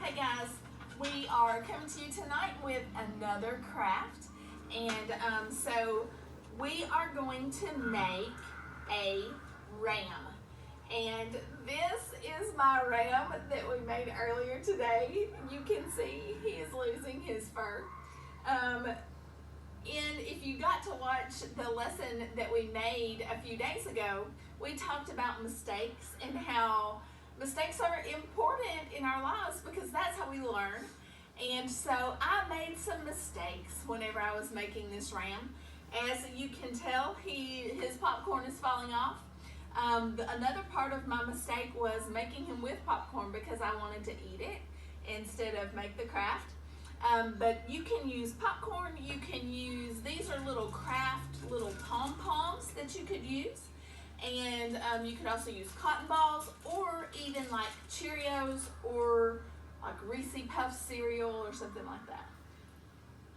Hey guys, we are coming to you tonight with another craft, and so we are going to make a ram. And this is my ram that we made earlier today. You can see he is losing his fur. And if you got to watch the lesson that we made a few days ago, we talked about mistakes and how mistakes are important in our lives because that's how we learn. And so I made some mistakes whenever I was making this ram. As you can tell, his popcorn is falling off. Another part of my mistake was making him with popcorn because I wanted to eat it instead of make the craft. But you can use popcorn, you can use, these are little craft, little pom-poms that you could use. And you could also use cotton balls or even like Cheerios or like Reese Puff cereal or something like that.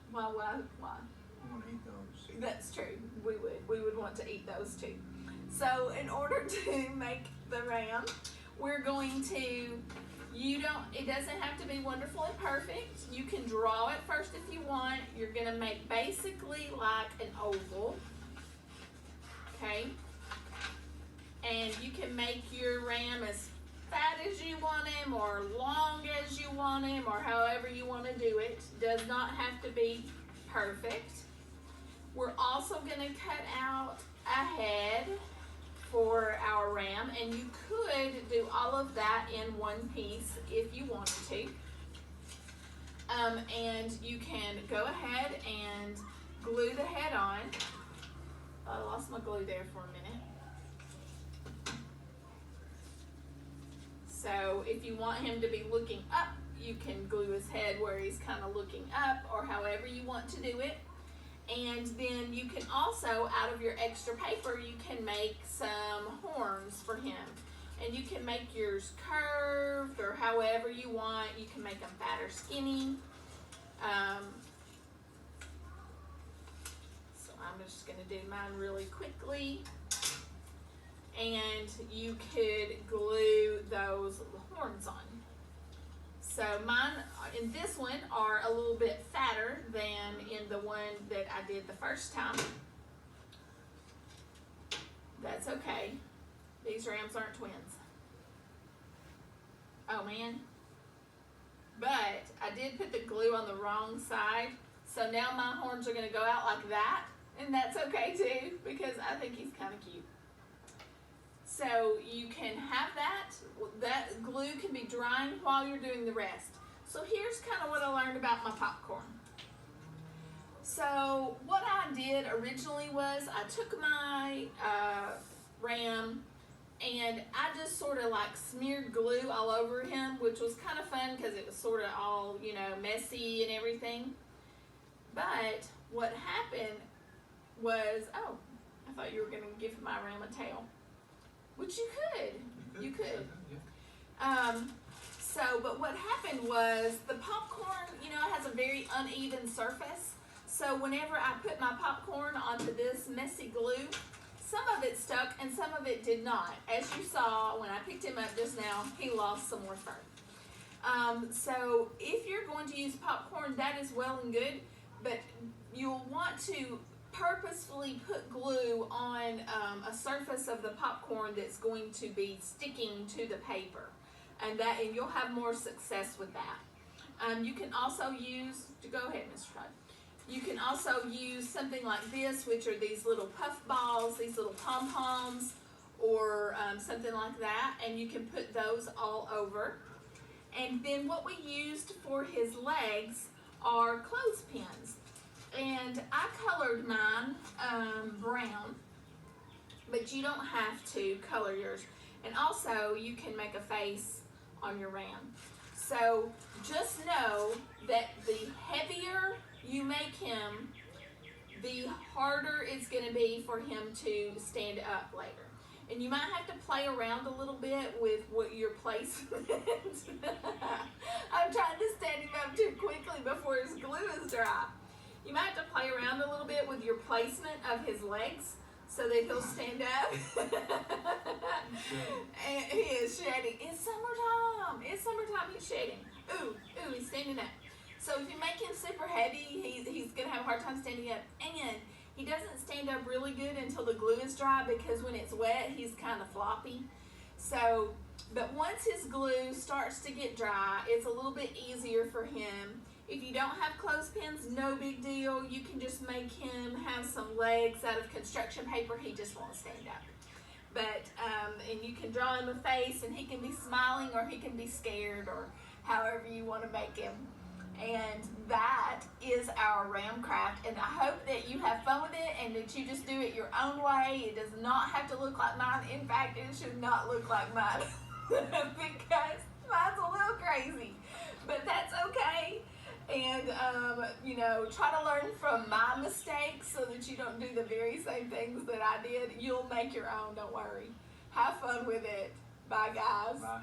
Why? I want to eat those. That's true. We would want to eat those too. So in order to make the ram, we're going to, it doesn't have to be wonderful and perfect. You can draw it first if you want. You're gonna make basically like an oval, okay? And you can make your ram as fat as you want him or long as you want him or however you want to do it. Does not have to be perfect. We're also going to cut out a head for our ram, and you could do all of that in one piece if you wanted to. And you can go ahead and glue the head on. I lost my glue there for a minute. So if you want him to be looking up, you can glue his head where he's kind of looking up or however you want to do it. And then you can also, out of your extra paper, you can make some horns for him. And you can make yours curved or however you want. You can make them fat or skinny. So I'm just going to do mine really quickly. And you could glue those horns on. So mine in this one are a little bit fatter than in the one that I did the first time. That's okay. These rams aren't twins. Oh man. But I did put the glue on the wrong side. So now my horns are going to go out like that. And that's okay too because I think he's kind of cute. So you can have that. That glue can be drying while you're doing the rest. So here's kind of what I learned about my popcorn. So what I did originally was I took my ram and I just sort of like smeared glue all over him, which was kind of fun because it was sort of all, messy and everything. But what happened was, I thought you were going to give my ram a tail. Which you could. You could. But what happened was the popcorn, it has a very uneven surface. So whenever I put my popcorn onto this messy glue, some of it stuck and some of it did not. As you saw when I picked him up just now, he lost some more fur. So if you're going to use popcorn, that is well and good, but you'll want to purposefully put glue on a surface of the popcorn that's going to be sticking to the paper, and you'll have more success with that. You can also use, go ahead Mr. Todd, you can also use something like this, which are these little puff balls, these little pom-poms, or something like that, and you can put those all over. And then what we used for his legs are clothespins. And I colored mine brown, but you don't have to color yours. And also, you can make a face on your ram. So just know that the heavier you make him, the harder it's going to be for him to stand up later. And you might have to play around a little bit with what your placement. I'm trying to stand him up too quickly before his glue is dry. You might have to play around a little bit with your placement of his legs so that he'll stand up. And he is shedding. It's summertime. He's shedding. Ooh, standing up. So if you make him super heavy, he's gonna have a hard time standing up. And he doesn't stand up really good until the glue is dry, because when it's wet, he's kind of floppy. So, but once his glue starts to get dry, it's a little bit easier for him. If you don't have clothespins, no big deal. You can just make him have some legs out of construction paper. He just won't stand up. But, and you can draw him a face, and he can be smiling, or he can be scared, or however you want to make him. And that is our Ram Craft, and I hope that you have fun with it and that you just do it your own way. It does not have to look like mine. In fact, it should not look like mine because mine's a little crazy, but that's okay. And, you know, try to learn from my mistakes so that you don't do the very same things that I did. You'll make your own, don't worry. Have fun with it. Bye, guys. Bye.